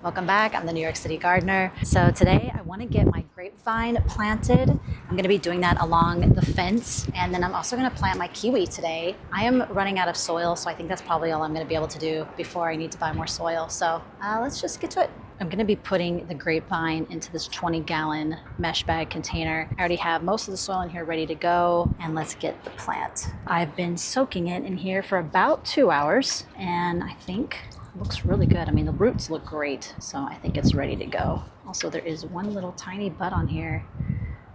Welcome back. I'm the New York City gardener. So today I want to get my grapevine planted. I'm going to be doing that along the fence, and then I'm also going to plant my kiwi today. I am running out of soil, so I think that's probably all I'm going to be able to do before I need to buy more soil. So let's just get to it. I'm going to be putting the grapevine into this 20-gallon mesh bag container. I already have most of the soil in here ready to go, and let's get the plant. I've been soaking it in here for about 2 hours, and I think looks really good. I mean, the roots look great, so I think it's ready to go. Also, there is one little tiny bud on here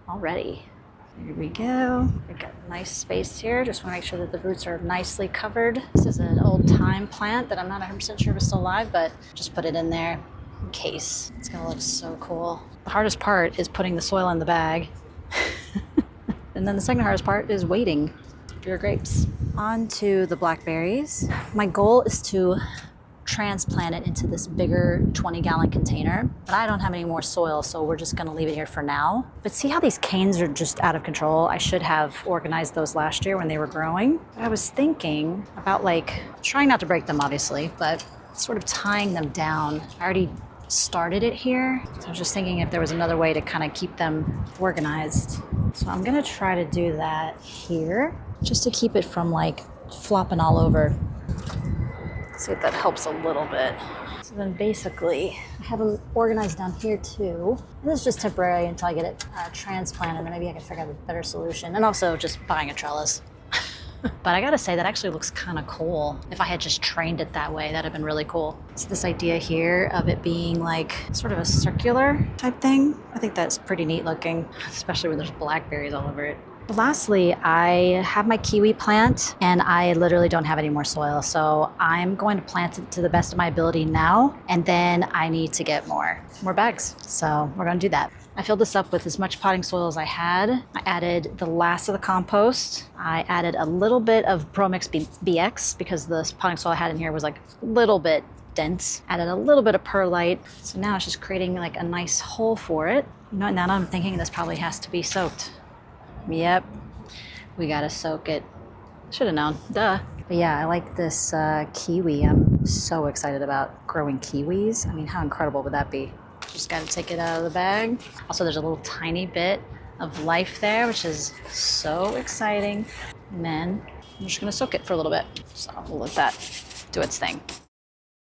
already. Here we go. We've got a nice space here. Just want to make sure that the roots are nicely covered. This is an old time plant that I'm not 100% sure was still alive, but just put it in there in case. It's gonna look so cool. The hardest part is putting the soil in the bag. And then the second hardest part is waiting for your grapes. On to the blackberries. My goal is to transplant it into this bigger 20-gallon container, but I don't have any more soil, so we're just going to leave it here for now. But see how these canes are just out of control? I should have organized those last year when they were growing. I was thinking about trying not to break them obviously, but sort of tying them down. I already started it here, so I was just thinking if there was another way to kind of keep them organized. So I'm going to try to do that here just to keep it from flopping all over. See if that helps a little bit. So then basically, I have them organized down here too. And this is just temporary until I get it transplanted, and then maybe I can figure out a better solution. And also just buying a trellis. But I gotta say, that actually looks kind of cool. If I had just trained it that way, that'd have been really cool. So this idea here of it being sort of a circular type thing, I think that's pretty neat looking, especially when there's blackberries all over it. Lastly, I have my kiwi plant, and I literally don't have any more soil, so I'm going to plant it to the best of my ability now, and then I need to get more bags. So we're going to do that. I filled this up with as much potting soil as I had. I added the last of the compost. I added a little bit of ProMix BX because the potting soil I had in here was a little bit dense. Added a little bit of perlite. So now it's just creating a nice hole for it. Now I'm thinking this probably has to be soaked. Yep, we gotta soak it. Should have known, duh. But yeah, I like this kiwi. I'm so excited about growing kiwis. I mean, how incredible would that be? Just gotta take it out of the bag. Also, there's a little tiny bit of life there, which is so exciting. And then I'm just gonna soak it for a little bit. So we'll let that do its thing.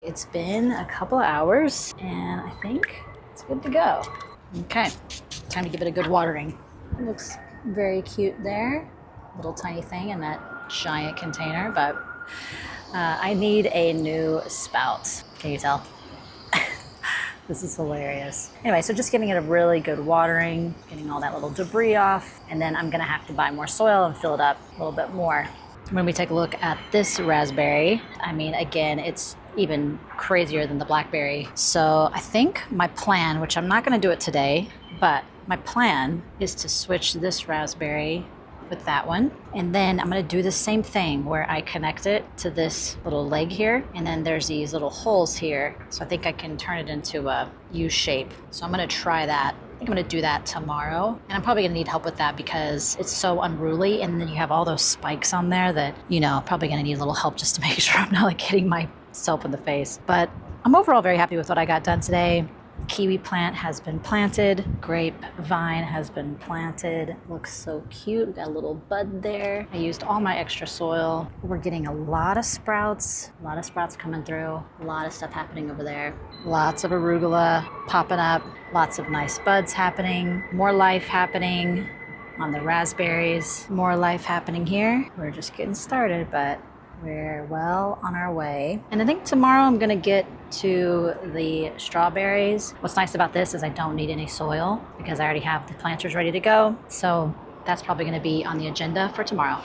It's been a couple of hours, and I think it's good to go. Okay, time to give it a good watering. It looks very cute there, little tiny thing in that giant container, but I need a new spout. Can you tell? This is hilarious. Anyway, so just giving it a really good watering, getting all that little debris off, and then I'm gonna have to buy more soil and fill it up a little bit more. When we take a look at this raspberry, I mean, again, it's even crazier than the blackberry. So I think my plan, which I'm not gonna do it today, but my plan is to switch this raspberry with that one. And then I'm gonna do the same thing where I connect it to this little leg here. And then there's these little holes here. So I think I can turn it into a U shape. So I'm gonna try that. I think I'm gonna do that tomorrow. And I'm probably gonna need help with that because it's so unruly. And then you have all those spikes on there that, probably gonna need a little help just to make sure I'm not hitting myself in the face. But I'm overall very happy with what I got done today. Kiwi plant has been planted. Grapevine has been planted. Looks so cute. We got a little bud there. I used all my extra soil. We're getting a lot of sprouts. A lot of sprouts coming through. A lot of stuff happening over there. Lots of arugula popping up. Lots of nice buds happening. More life happening on the raspberries. More life happening here. We're just getting started, but we're well on our way. And I think tomorrow I'm gonna get to the strawberries. What's nice about this is I don't need any soil because I already have the planters ready to go. So that's probably gonna be on the agenda for tomorrow.